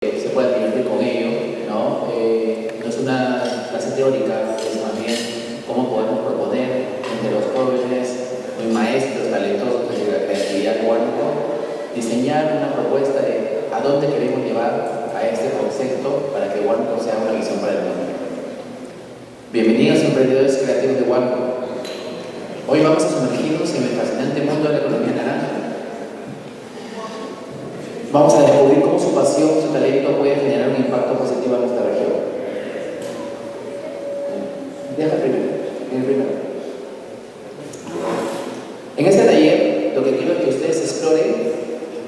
se pueda divertir con ello, ¿no? No es una clase teórica, es más bien cómo podemos proponer entre los jóvenes, muy maestros, talentosos de la creatividad de Huánuco, diseñar una propuesta de a dónde queremos llevar a este concepto para que Huánuco sea una visión para el mundo. Bienvenidos emprendedores creativos de Huánuco. Hoy vamos a sumergirnos en el fascinante mundo de la economía naranja. Vamos a descubrir cómo su pasión, su talento puede generar un impacto positivo en nuestra región. Deja primero. En este taller, lo que quiero es que ustedes exploren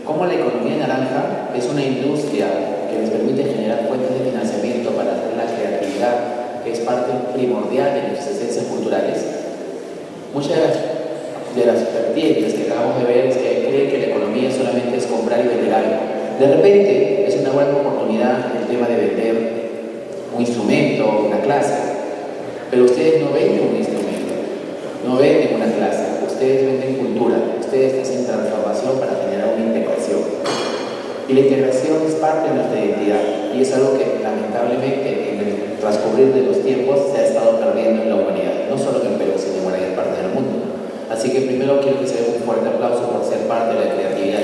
cómo la economía naranja es una industria que les permite generar fuentes de financiamiento para hacer la creatividad, que es parte primordial de nuestras esencias culturales. Muchas de las vertientes que acabamos de ver es que creen que la economía solamente es comprar y vender algo. De repente es una buena oportunidad el tema de vender un instrumento, una clase, pero ustedes no venden un instrumento, no venden una clase, ustedes venden cultura, ustedes hacen transformación para generar una integración. Y la integración es parte de nuestra identidad y es algo que lamentablemente en el transcurrir de los tiempos se ha estado perdiendo en la humanidad, no solo en Perú, sino en buena parte del mundo. Así que primero quiero que se den un fuerte aplauso por ser parte de la creatividad.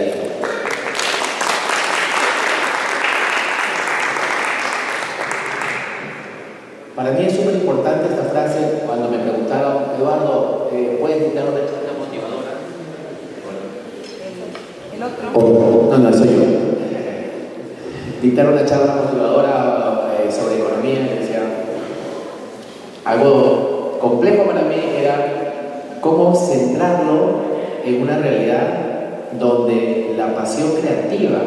Para mí es súper importante esta frase cuando me preguntaron, Eduardo, ¿puedes dictar una charla motivadora? ¿El otro? No, soy yo. Dictar una charla motivadora sobre economía, que decía, algo complejo para mí era cómo centrarlo en una realidad donde la pasión creativa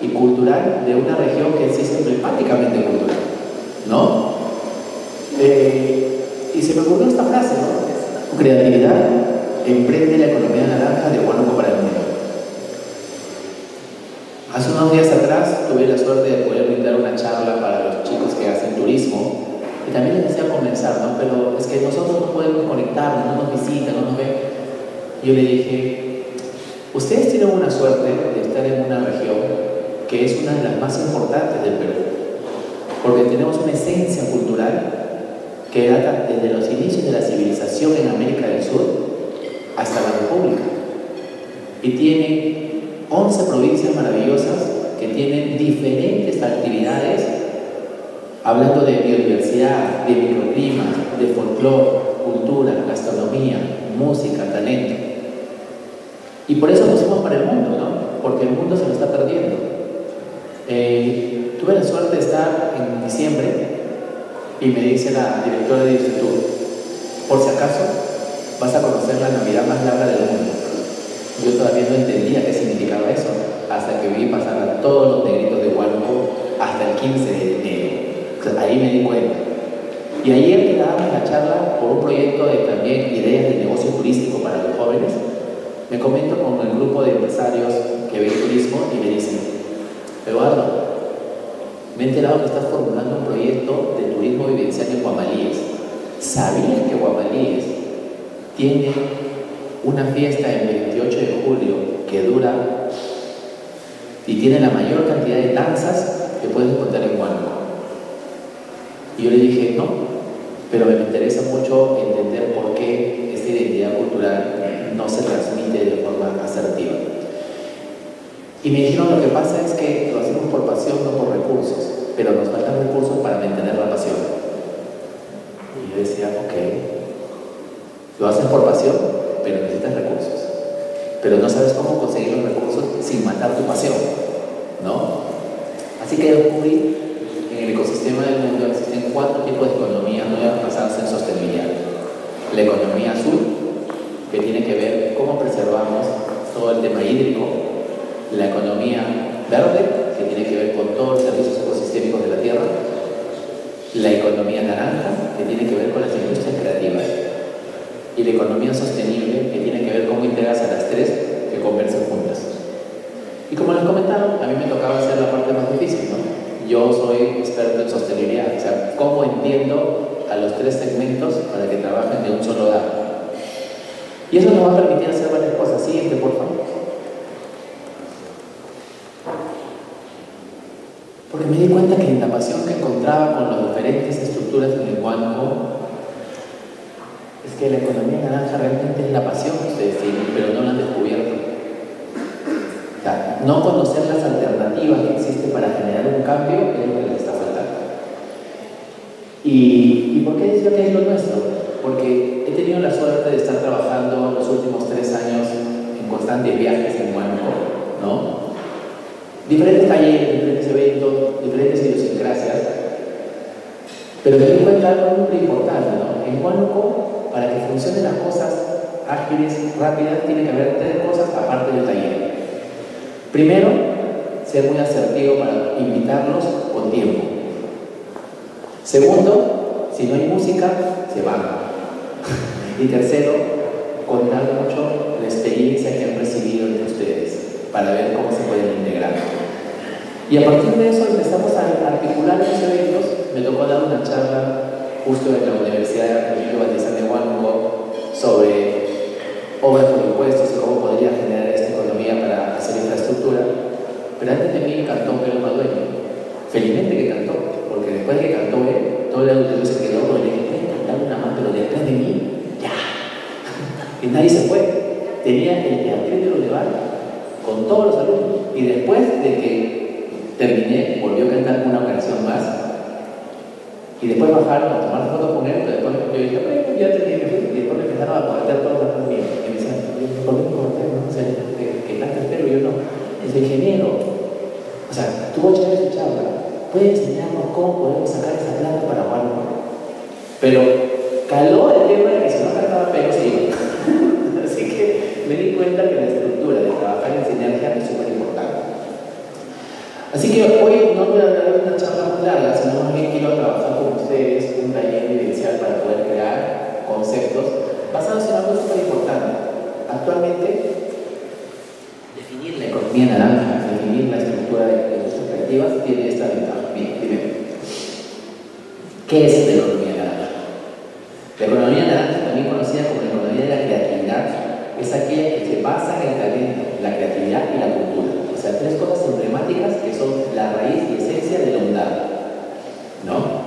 y cultural de una región que sí es emblemáticamente cultural, ¿no? Y se me ocurrió esta frase, ¿no? Creatividad emprende la economía naranja de Huánuco para el mundo. Hace unos días atrás tuve la suerte de poder brindar una charla para los chicos que hacen turismo. Y también les decía comenzar, ¿no? Pero es que nosotros no podemos conectarnos, no nos visitan, no nos ven. Yo le dije, ustedes tienen una suerte de estar en una región que es una de las más importantes del Perú, porque tenemos una esencia cultural que data desde los inicios de la civilización en América del Sur hasta la República. Y tiene 11 provincias maravillosas que tienen diferentes actividades hablando de biodiversidad, de microclimas, de folclore, cultura, gastronomía, música, talento. Y por eso nos fuimos para el mundo, ¿no? Porque el mundo se lo está perdiendo. Tuve la suerte de estar en diciembre y me dice la directora del instituto, por si acaso vas a conocer la Navidad más larga del mundo. Yo todavía no entendía qué significaba eso, hasta que vi pasar a todos los negritos de Huánuco hasta el 15 de enero. Ahí me di cuenta. Y ayer que dábamos la charla por un proyecto de también ideas de negocio turístico para los jóvenes, me comento con el grupo de empresarios que ven turismo y me dicen, Eduardo, me he enterado que estás formulando un proyecto de turismo vivencial en Guamalíes. ¿Sabías que Guamalíes tiene una fiesta el 28 de julio que dura y tiene la mayor cantidad de danzas que puedes encontrar en Huánuco? Y yo le dije, no, pero me interesa mucho entender por qué esta identidad cultural no se transmite de forma asertiva. Y me dijeron, lo que pasa es que lo hacemos por pasión, no por recursos, pero nos faltan recursos para mantener la pasión. Y yo decía, ok, lo hacen por pasión, pero necesitas recursos. Pero no sabes cómo conseguir los recursos sin matar tu pasión, ¿no? Así que descubrí en el ecosistema del mundo existen 4 tipos de economías nuevas basadas en sostenibilidad. La economía azul, que tiene que ver cómo preservamos todo el tema hídrico. La economía verde, que tiene que ver con todos los servicios ecosistémicos de la tierra. La economía naranja, que tiene que ver con las industrias creativas. Y la economía sostenible, que tiene que ver cómo integras a las 3 que conversan juntas. Y como les comentaron, a mí me tocaba hacer la parte más difícil, ¿no? Yo soy experto en sostenibilidad, o sea, cómo entiendo a los 3 segmentos para que trabajen de un solo lado. Y eso nos va a permitir hacer varias cosas. Siguiente, por favor. Porque me di cuenta que la pasión que encontraba con las diferentes estructuras en el Huánuco es que la economía naranja realmente es la pasión que ustedes tienen, pero no la han descubierto. O sea, no conocer las alternativas que existen para generar un cambio es lo que les está faltando. ¿Y por qué digo que es lo nuestro? Porque he tenido la suerte de estar trabajando los últimos 3 años en constantes viajes en Huánuco, ¿no? Diferentes talleres, diferentes eventos, diferentes idiosincrasias. Pero me di cuenta de algo muy importante, ¿no? En Huánuco, para que funcionen las cosas ágiles, rápidas, tiene que haber 3 cosas aparte del taller. Primero, ser muy asertivo para invitarlos con tiempo. Segundo, si no hay música, se van. Y tercero, contar mucho la experiencia que han recibido de ustedes para ver cómo se pueden integrar. Y a partir de eso empezamos a articular los eventos. Me tocó dar una charla justo en la Universidad de Valdezán de Huánuco sobre obras por impuestos y cómo podría generar esta economía para hacer infraestructura. Pero antes de mí cantó Pedro Madueño. Felizmente que cantó, porque después de que cantó él, todo el auditorio se quedó con el que cantar una más, pero después de mí, ya. Y nadie se fue. Tenía el teatrito de Levar con todos los alumnos. Y después de que terminé, volvió a cantar una canción más. Y después bajaron a tomar fotos con él, pero después yo dije, bueno, ya terminé. Y después me empezaron a cortar todos los míos. Y me decían, ¿por qué me corté? No sé, que canta el pelo, y yo no. Es ingeniero. O sea, tuvo chévere su charla. Puede enseñarnos cómo podemos sacar esa plata para Huánuco. Pero caló el tema de que si no cantaba pelo se iba. Así que me di cuenta que la estructura de trabajar en sinergia es súper importante. Así que hoy no voy a dar una charla muy larga, sino más bien quiero trabajar con ustedes un taller vivencial para poder crear conceptos basados en algo súper importante. Actualmente, definir la economía naranja, definir la estructura de industrias creativas tiene esta ventaja. Bien, primero, ¿qué es la economía naranja? La economía naranja, también conocida como la economía de la creatividad, es aquella que se basa en el talento, la creatividad y la cultura. O sea, 3 cosas emblemáticas que son la raíz y esencia de la UNDAD, ¿no?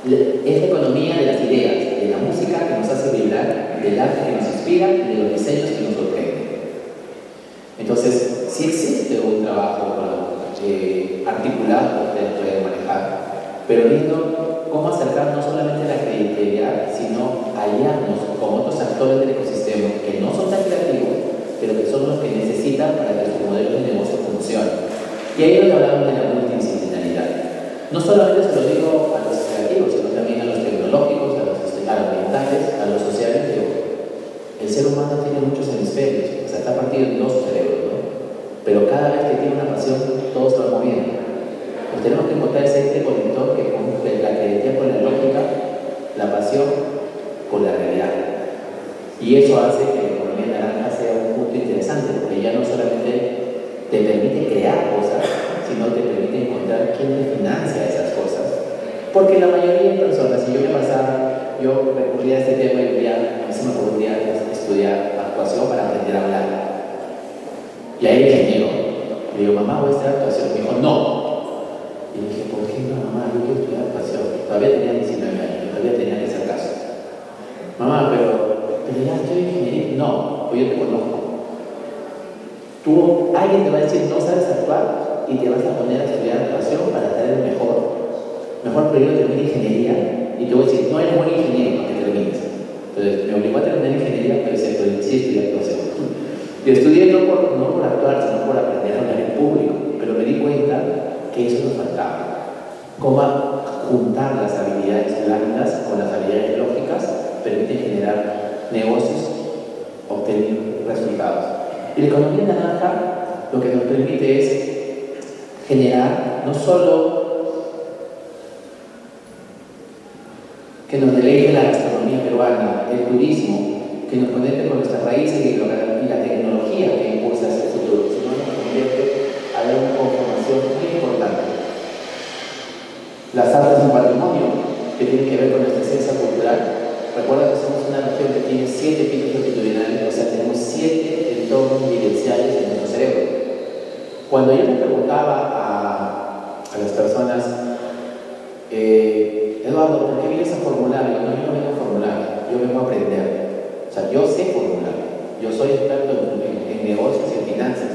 Es la economía de las ideas, de la música que nos hace vibrar, del arte que nos inspira y de los diseños que nos sorprenden. Entonces, sí existe un trabajo articulado que ustedes pueden manejar, pero viendo cómo acercar no solamente la creatividad, sino aliarnos con otros actores del ecosistema que no son tan creativos, pero que son los que necesitan para que sus modelos de negocio funcionen. Y ahí nos hablamos de la multidisciplinaridad. No solamente se lo digo a los creativos, sino también a los tecnológicos, a los ambientales, a los sociales. El ser humano tiene muchos hemisferios, o sea, está partido en 2 cerebros, ¿no? Pero cada vez que tiene una pasión, todo se va moviendo. Pues tenemos que encontrar ese conector que conjunte la creatividad con la lógica, la pasión con la realidad. Y eso hace que la economía naranja sea un punto interesante, porque ya no solamente te permite crear cosas, sino te permite encontrar quién te financia esas cosas. Porque la mayoría de personas, si yo me pasaba, yo recurría a este tema y a mí se me ocurría estudiar actuación para aprender a hablar. Y ahí el ingeniero, le digo, mamá, voy a estudiar actuación. Me dijo, no. Y le dije, ¿por qué no, mamá? Yo quiero estudiar actuación. Todavía tenía 19 años, todavía tenía que hacer caso. Mamá, pero ya estoy ingeniería. No, pues yo te conozco. Alguien te va a decir, no sabes actuar y te vas a poner a estudiar actuación para ser el mejor periodo de terminar ingeniería. Y te voy a decir, no eres buen ingeniero para que termines. Entonces me obligó a terminar ingeniería, pero sí estudié actuación. Y estudié no por actuar, sino por aprender a hablar en público. Pero me di cuenta que eso nos faltaba. Cómo juntar las habilidades blandas con las habilidades lógicas permite generar negocios, obtener resultados. Y la economía naranja lo que nos permite es generar no solo que nos deleite la gastronomía peruana, el turismo, que nos conecte con nuestras raíces y la tecnología que impulsa ese futuro, sino nos convierte a dar una conformación muy importante. Las artes son patrimonio, que tiene que ver con nuestra esencia cultural. Recuerda que somos una región que tiene 7 picos longitudinales, o sea, tenemos 7 entornos vivenciales en nuestro cerebro. Cuando yo le preguntaba a las personas, Eduardo, ¿por qué vienes a formular? No, yo no vengo a formular, yo vengo a aprender. O sea, yo sé formular, yo soy experto en negocios y en finanzas,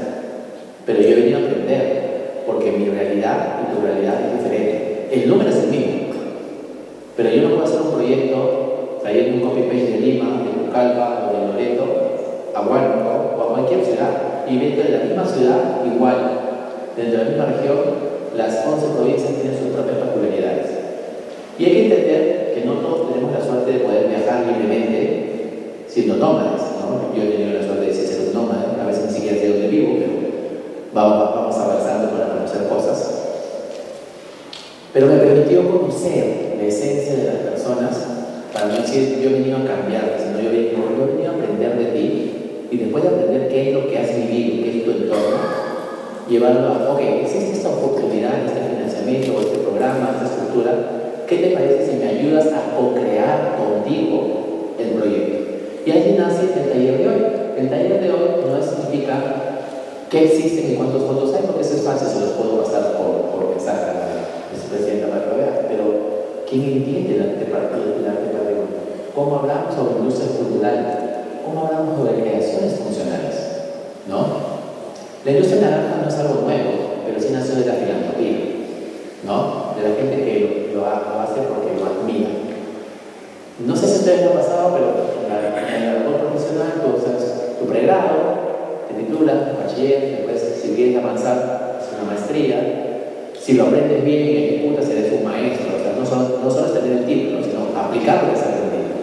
pero yo he venido a aprender, porque mi realidad y tu realidad es diferente. El número es el mismo, pero yo no puedo hacer un proyecto trayendo un copy-paste de Lima, de Pucallpa o de Loreto a Huánuco o a cualquier ciudad, y dentro de la misma ciudad, igual, dentro de la misma región, las 11 provincias tienen sus propias particularidades. Y hay que entender que no todos tenemos la suerte de poder viajar libremente siendo nómadas, ¿no? Yo he tenido la suerte de ser un nómada, a veces ni siquiera sé dónde vivo, pero vamos avanzando para conocer cosas. Pero me permitió conocer la esencia de las personas, para no decir yo he venido a cambiar, sino yo he venido a aprender de ti, y después de aprender qué es lo que has vivido, qué es tu entorno, llevarlo a, ok, existe esta oportunidad, este financiamiento, o este programa, esta estructura, ¿qué te parece si me ayudas a co-crear contigo el proyecto? Y así nace el taller de hoy. El taller de hoy no significa qué existen y cuántos fondos hay, porque eso es fácil, se los puedo pasar por mensaje a la vicepresidenta para que lo vea, pero ¿quién entiende el arte patrimonio? ¿Cómo hablamos sobre industria cultural? ¿Cómo hablamos sobre creaciones funcionales? ¿No? La industria naranja no es algo nuevo, pero sí nació de la filantropía, ¿no? De la gente que lo hace porque lo admira. No sé si a ustedes lo han pasado, pero en la labor profesional tú haces tu pregrado, te titulas, bachiller, después si quieres avanzar, es una maestría. Si lo aprendes bien y ejecutas, eres un maestro. O sea, no solo es tener el título, sino aplicar lo que has aprendido.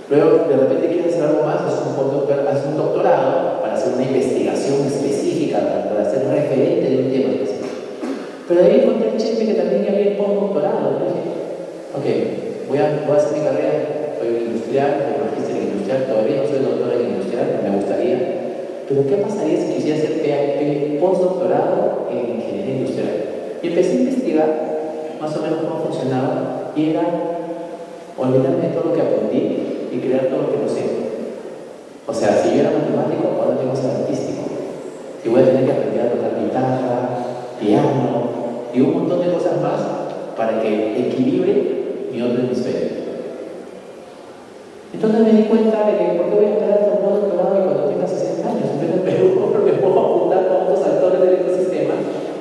Luego, de repente quieres hacer algo más, haces un doctorado para hacer una investigación específica, para ser referente de un tema específico. Pero de ahí encontré el cheque que también había postdoctorado. Dije, ok, voy a hacer mi carrera, soy industrial, soy magíster en industrial, todavía no soy doctor en industrial, me gustaría. Pero ¿qué pasaría si quisiera hacer postdoctorado en ingeniería industrial? Y empecé a investigar más o menos cómo funcionaba, y era olvidarme de todo lo que aprendí y crear todo lo que no sé. O sea, si yo era matemático, ahora tengo que ser artístico. Y voy a tener que aprender a tocar guitarra, piano y un montón de cosas más para que equilibre mi otro hemisferio. Entonces me di cuenta de que ¿por qué voy a esperar hasta un doctorado y cuando tenga 60 años? En Perú, me puedo apuntar con otros actores del ecosistema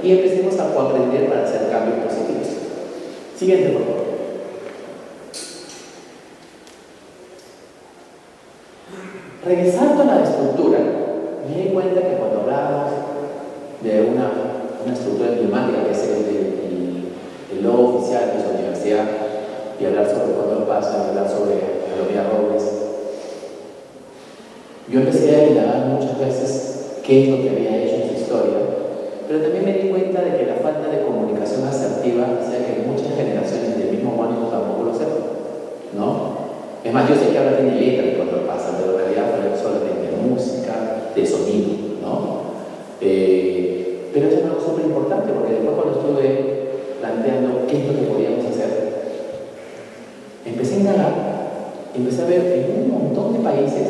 y empecemos a coaprender para hacer cambios positivos. Siguiente, por favor. Regresando a la estructura, me di cuenta que cuando hablábamos de una estructura emblemática que es el logo oficial de su universidad, y hablar sobre Condor Paz, y hablar sobre Alomía Robles, yo empecé a indagar muchas veces qué es lo que había hecho en su historia, pero también me di cuenta de que la falta de comunicación asertiva hacía que muchas generaciones del mismo Huánuco tampoco lo sepan, ¿no? Es más, yo sé que ahora tiene letra de Condor Paz, pero en realidad fue solamente de música, de sonido, ¿no? Pero eso es algo súper importante, porque después cuando estuve planteando qué es lo que podíamos hacer, empecé a indagar, empecé a ver en un montón de países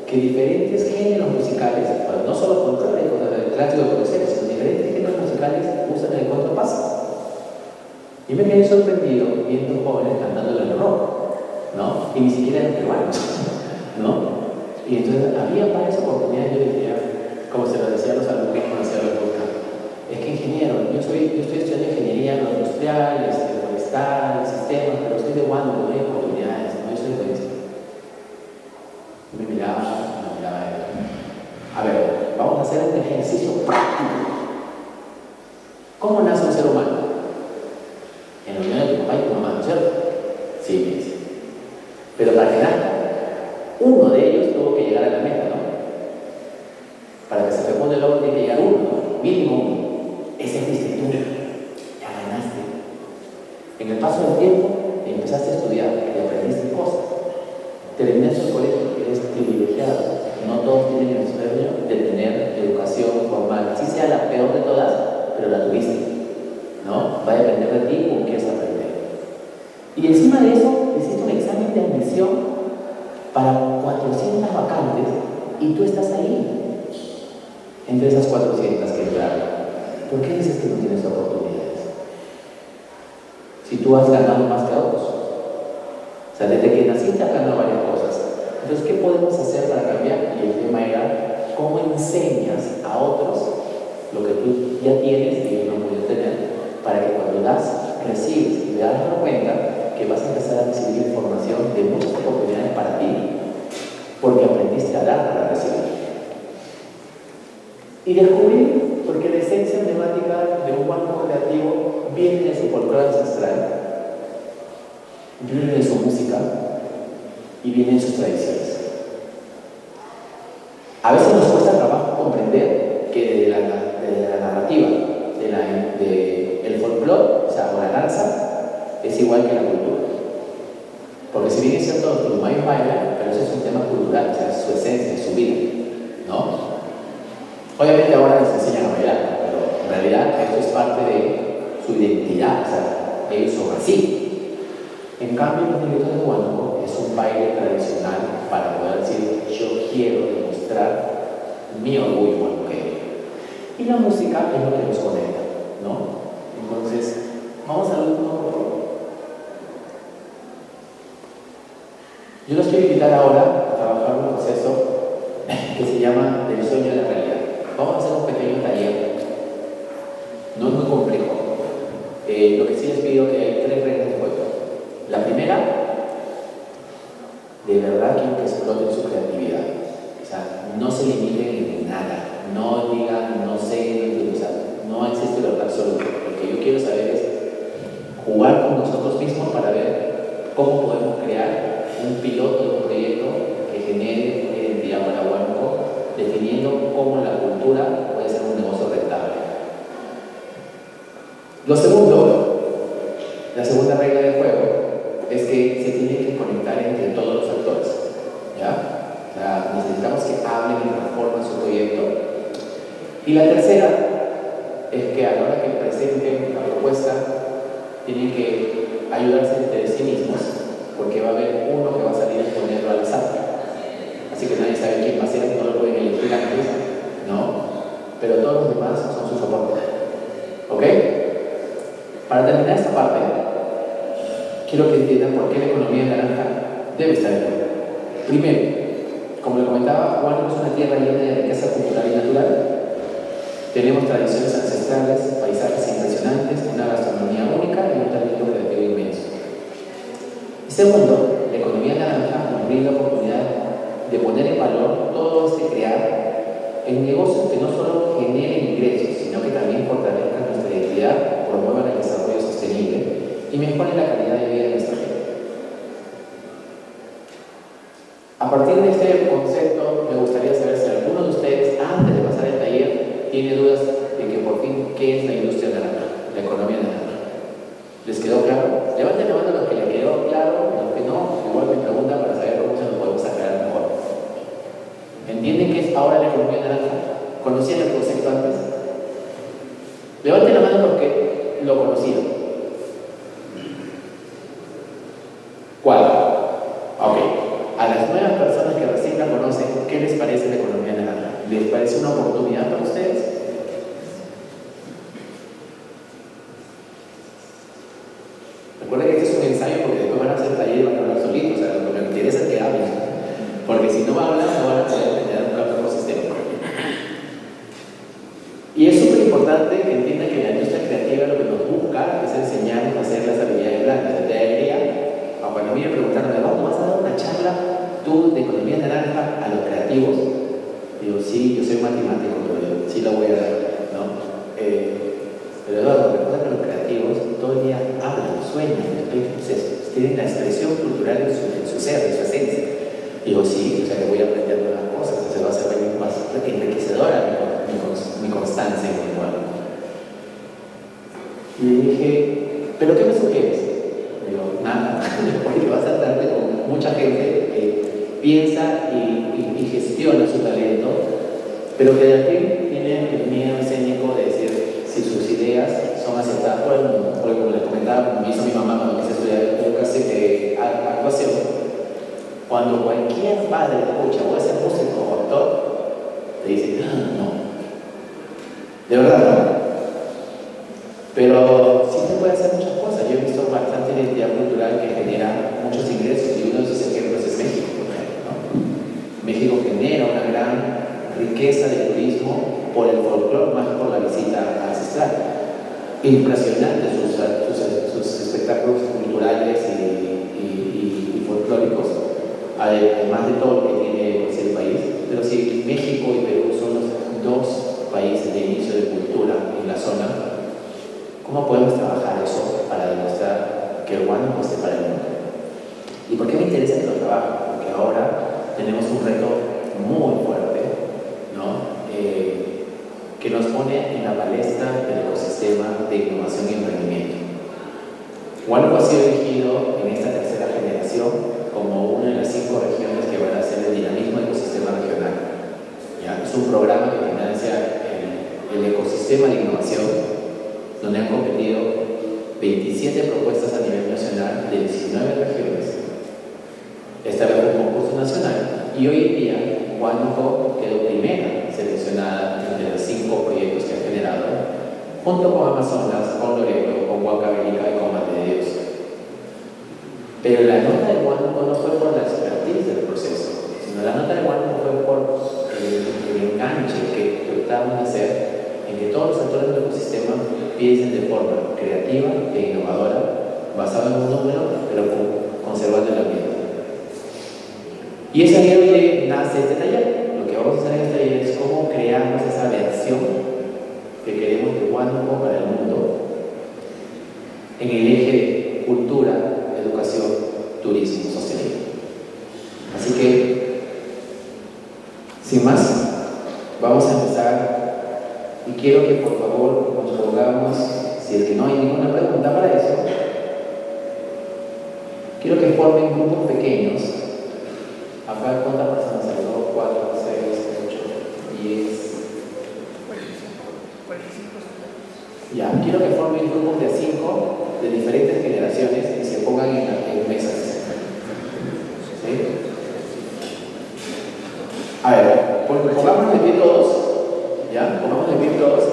que diferentes géneros musicales, no solo folclóricos, el clásico de cruceros, sino diferentes géneros musicales usan el contrapás. Y me quedé sorprendido viendo jóvenes cantando el rock, ¿no? Y ni siquiera eran peruanos, ¿no? Y entonces había varias oportunidades. Yo decía, como se lo decía a los alumnos cuando hacía la podcast, es que ingeniero, yo estoy estudiando ingeniería industrial, forestal, sistemas, pero estoy de Huánuco, no hay oportunidades, no soy egoísta. Me miraba él. A ver, vamos a hacer un ejercicio práctico. ¿Cómo nace un ser humano? En la unión de tu papá y tu mamá, ¿no es cierto? Sí, me dice. Pero para que nazca, uno de ellos tuvo que llegar a la meta, ¿no? Para que se fecunde el óvulo tiene que llegar uno, ¿no? Mínimo uno. Esa es distintura. Ya ganaste. En el paso del tiempo, empezaste a estudiar y aprendiste cosas. Terminaste el colegio, eres privilegiado. No todos tienen el sueño de tener educación formal. Así sea la peor de todas, pero la tuviste, ¿no? Va a depender de ti con qué quieres aprender. Y encima de eso, hiciste un examen de admisión para 400 vacantes y tú estás ahí, entre esas 400 que entraron. ¿Por qué dices que no tienes oportunidades? si tú has ganado más que otros? O sea, desde que naciste has ganado varias cosas. Entonces, ¿qué podemos hacer para cambiar? Y el tema era, ¿cómo enseñas a otros lo que tú ya tienes y ellos no pueden tener? Para que cuando das, recibes y te das cuenta que vas a empezar a recibir información de muchas oportunidades para ti, porque aprendiste a dar para recibir. Y descubrir, porque la esencia emblemática de un banco creativo viene de su folclore ancestral, viene de su música y viene de sus tradiciones. A veces nos cuesta trabajo comprender que de la narrativa, del folclore, o sea, o la danza, es igual que la cultura. Porque si bien es cierto, los turumayos bailan, pero eso es un tema cultural, o sea, es su esencia, es su vida, ¿no? Obviamente ahora les enseñan a bailar, pero en realidad esto es parte de su identidad, o sea, ellos son así. En cambio, los negritos de Huánuco es un baile tradicional para poder decir, yo quiero demostrar mi orgullo huánuqueño. Y la música es lo que nos conecta, ¿no? Entonces, vamos a ver un poco, por favor. Yo los quiero invitar ahora a trabajar un proceso que se llama del sueño a la realidad. Vamos a hacer un pequeño taller, no es muy complejo. Lo que sí les pido que hay 3 reglas de juego. La primera, de verdad quiero que exploten su creatividad. O sea, no se limiten en nada, no digan, no sé, o sea, no existe verdad absoluta. Lo que yo quiero saber es jugar con nosotros mismos para ver cómo podemos crear un piloto de un proyecto que genere una identidad para Huánuco, definiendo cómo la cultura puede ser un negocio rentable. Lo segundo, la segunda regla del juego, es que se tiene que conectar entre todos los actores, ¿ya? O sea, necesitamos que hablen y transformen su proyecto. Y la tercera es que a la hora que presenten la propuesta, tienen que ayudarse entre sí mismos, porque va a haber uno que va a salir a exponerlo al azar. Así que nadie sabe quién va a ser, no lo pueden elegir antes, ¿no? Pero todos los demás son su soporte. ¿Ok? Para terminar esta parte, quiero que entiendan por qué la economía naranja debe estar en juego. Primero, como le comentaba, Huánuco es una tierra llena de riqueza cultural y natural. Tenemos tradiciones ancestrales, paisajes impresionantes, una gastronomía única y un talento creativo inmenso. Y segundo, la economía naranja nos brinda la oportunidad de poner en valor todo este crear en negocios que no solo generen ingresos, sino que también fortalezcan nuestra identidad, promuevan el desarrollo sostenible y mejoren la calidad de vida de nuestra gente. A partir de este concepto, me gustaría saber si alguno de ustedes, antes de pasar el taller, tiene dudas de que por fin, ¿qué es la industria naranja, la economía naranja? ¿Les quedó claro? Levanten la mano los que les quedó claro, los que no, igual me preguntan para saber cómo se lo podemos aclarar mejor. ¿Entienden qué es ahora la economía naranja? ¿Conocían el concepto antes? Levanten la mano los que lo conocían. ¿Cuál? Ok. A las nuevas personas que recién la conocen, ¿qué les parece la economía naranja? ¿Les parece una oportunidad para ustedes? Recuerden que este es un ensayo porque después van a hacer taller y van a hablar solitos, o sea, lo que me interesa es que hablen. Porque si no van a hablar, no van a poder tener un otro ecosistema. Y es súper importante que entiendan que la industria creativa lo que nos busca es enseñarnos a hacer las habilidades blandas. De alegría, cuando a mí me preguntaron, ¿no vas a dar una charla tú de economía naranja a los creativos? Digo, sí, yo soy matemático, pero sí lo voy a dar, ¿no? Pero Eduardo, recuerda que los creativos todo el día hablan, sueñan, tienen la expresión cultural en su ser, en su esencia. Digo, sí, o sea que voy a aprender nuevas cosas, se va a hacer más enriquecedora mi constancia en el cuadro. Y le dije, ¿pero qué me sugieres? Digo, nada, porque vas a tratarte con mucha gente que piensa y gestiona su talento, pero que de aquí tiene el miedo escénico de decir si sus ideas son aceptadas por el mundo. Porque como les comentaba, como me hizo mi mamá cuando quise estudiar actuación, cuando cualquier padre escucha voy a ser músico o actor, te dice, no. De verdad, no. Pero sí se puede hacer muchas cosas. Yo he visto impresionantes sus espectáculos culturales y folclóricos, además de todo lo que tiene pues, el país. Pero si México y Perú son los dos países de inicio de cultura en la zona, ¿cómo podemos trabajar eso para demostrar que el Huánuco esté para el mundo? ¿Y por qué me interesa que lo trabaje? Porque ahora tenemos un reto muy fuerte, ¿no? Que nos pone en la palestra del ecosistema de innovación y emprendimiento. Huánuco ha sido elegido en esta tercera generación como una de las 5 regiones que van a hacer el dinamismo ecosistema regional. ¿Ya? Es un programa que financia el ecosistema de innovación, donde han competido 27 propuestas a nivel nacional de 19 regiones. Esta vez fue un concurso nacional y hoy en día Huánuco quedó primera seleccionada entre los 5 proyectos que ha generado, junto con Amazonas, con Loreto, con Huancavelica y con Madre de Dios. Pero la nota de Huánuco no fue por la expertise del proceso, sino la nota de Huánuco fue por el enganche que tratamos de hacer en que todos los actores del ecosistema piensen de forma creativa e innovadora, basada en un número, pero conservando el ambiente. Y es ahí donde nace este taller. Lo que vamos a hacer en este taller es cómo creamos esa versión que queremos de Huánuco para el mundo en el eje de cultura, educación, turismo sostenible. Así que, sin más, vamos a empezar y quiero que por favor nos pongamos, si es que no hay ninguna pregunta para eso, quiero que formen grupos pequeños. Acá, ¿cuántas personas hay? 2, 4, 6, 8, 10. 45. Ya, quiero que formen grupos de 5 de diferentes generaciones y se pongan en mesas. ¿Sí? A ver, pongámonos de pie todos. ¿Ya? Pongámonos de pie todos